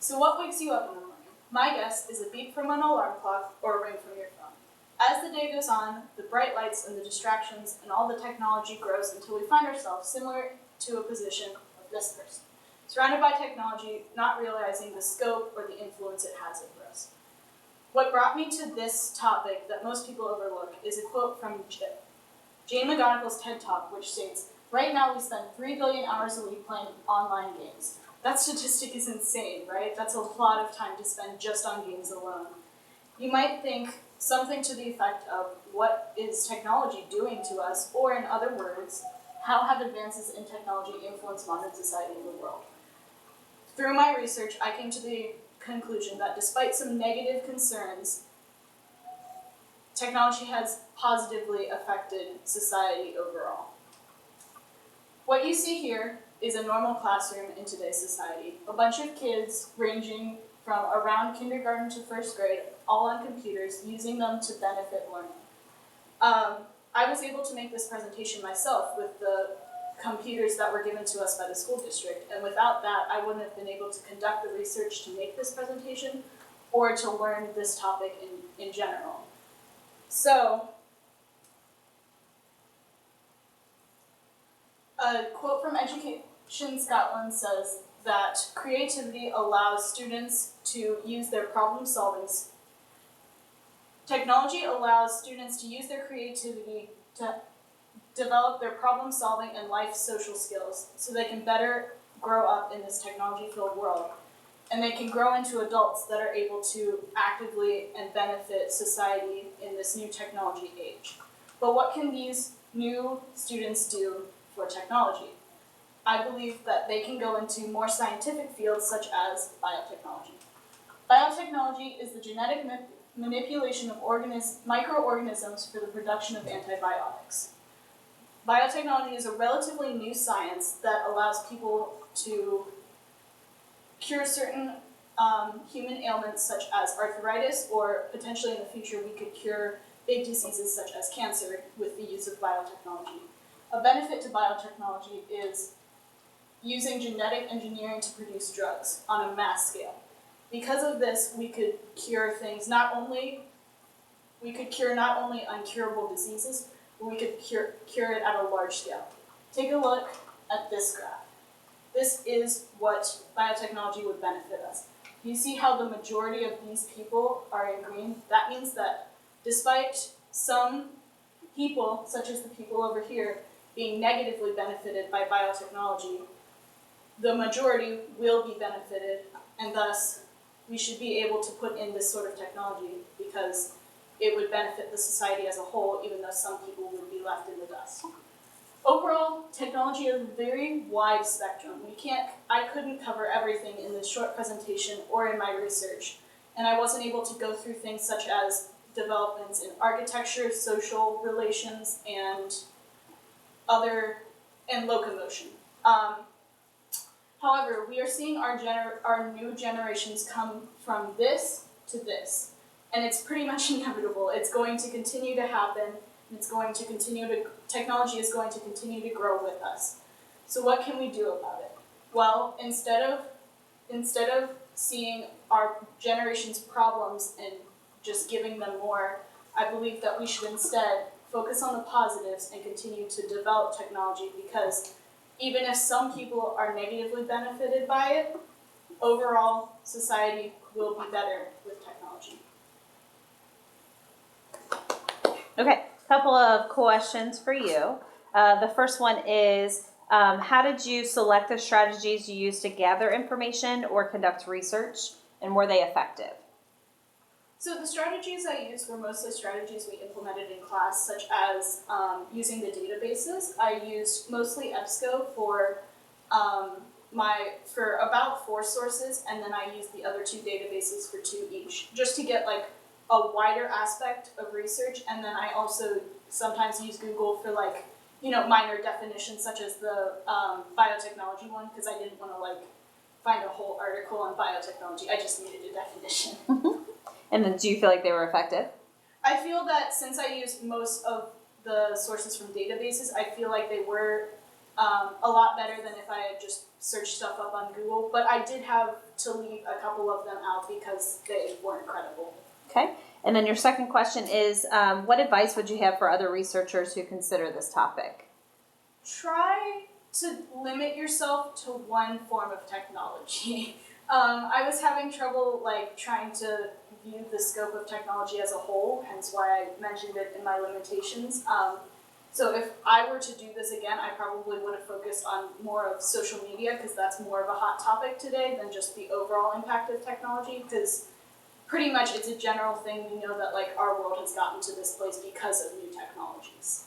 So what wakes you up in the morning? My guess is a beep from an alarm clock or a ring from your phone. As the day goes on, the bright lights and the distractions and all the technology grows until we find ourselves similar to a position of this person, surrounded by technology, not realizing the scope or the influence it has over us. What brought me to this topic that most people overlook is a quote from Jane McGonigal's TED Talk, which states, "Right now we spend 3 billion hours a week playing online games." That statistic is insane, right? That's a lot of time to spend just on games alone. You might think something to the effect of, what is technology doing to us? Or in other words, how have advances in technology influenced modern society and the world? Through my research, I came to the conclusion that despite some negative concerns, technology has positively affected society overall. What you see here is a normal classroom in today's society. A bunch of kids ranging from around kindergarten to first grade, all on computers, using them to benefit learning. I was able to make this presentation myself with the computers that were given to us by the school district, and without that, I wouldn't have been able to conduct the research to make this presentation or to learn this topic in general. So, a quote from Education Scotland says that creativity allows students to use their problem-solving. Technology allows students to use their creativity to develop their problem-solving and life social skills so they can better grow up in this technology-filled world. And they can grow into adults that are able to actively and benefit society in this new technology age. But what can these new students do for technology? I believe that they can go into more scientific fields such as biotechnology. Biotechnology is the genetic manipulation of microorganisms for the production of antibiotics. Biotechnology is a relatively new science that allows people to cure certain human ailments such as arthritis, or potentially in the future we could cure big diseases such as cancer with the use of biotechnology. A benefit to biotechnology is using genetic engineering to produce drugs on a mass scale. Because of this, we could cure things not only uncurable diseases, but we could cure it at a large scale. Take a look at this graph. This is what biotechnology would benefit us. You see how the majority of these people are in green? That means that despite some people, such as the people over here, being negatively benefited by biotechnology, the majority will be benefited, and thus we should be able to put in this sort of technology because it would benefit the society as a whole, even though some people would be left in the dust. Overall, technology is a very wide spectrum. I couldn't cover everything in this short presentation or in my research, and I wasn't able to go through things such as developments in architecture, social relations, and locomotion. However, we are seeing our new generations come from this to this, and it's pretty much inevitable. It's going to continue to happen, and technology is going to continue to grow with us. So what can we do about it? Well, instead of seeing our generation's problems and just giving them more, I believe that we should instead focus on the positives and continue to develop technology, because even if some people are negatively benefited by it, overall society will be better with technology. Okay, a couple of questions for you. The first one is, how did you select the strategies you used to gather information or conduct research, and were they effective? So the strategies I used were mostly strategies we implemented in class, such as using the databases. I used mostly EBSCO for about 4 sources, and then I used the other 2 databases for 2 each, just to get like a wider aspect of research. And then I also sometimes use Google for minor definitions, such as the biotechnology one, because I didn't want to find a whole article on biotechnology. I just needed a definition. And then do you feel like they were effective? I feel that since I used most of the sources from databases, I feel like they were a lot better than if I had just searched stuff up on Google. But I did have to leave a couple of them out because they weren't credible. Okay. And then your second question is, what advice would you have for other researchers who consider this topic? Try to limit yourself to one form of technology. I was having trouble trying to view the scope of technology as a whole, hence why I mentioned it in my limitations. So if I were to do this again, I probably would have focused on more of social media because that's more of a hot topic today than just the overall impact of technology, because pretty much it's a general thing. We know that our world has gotten to this place because of new technologies.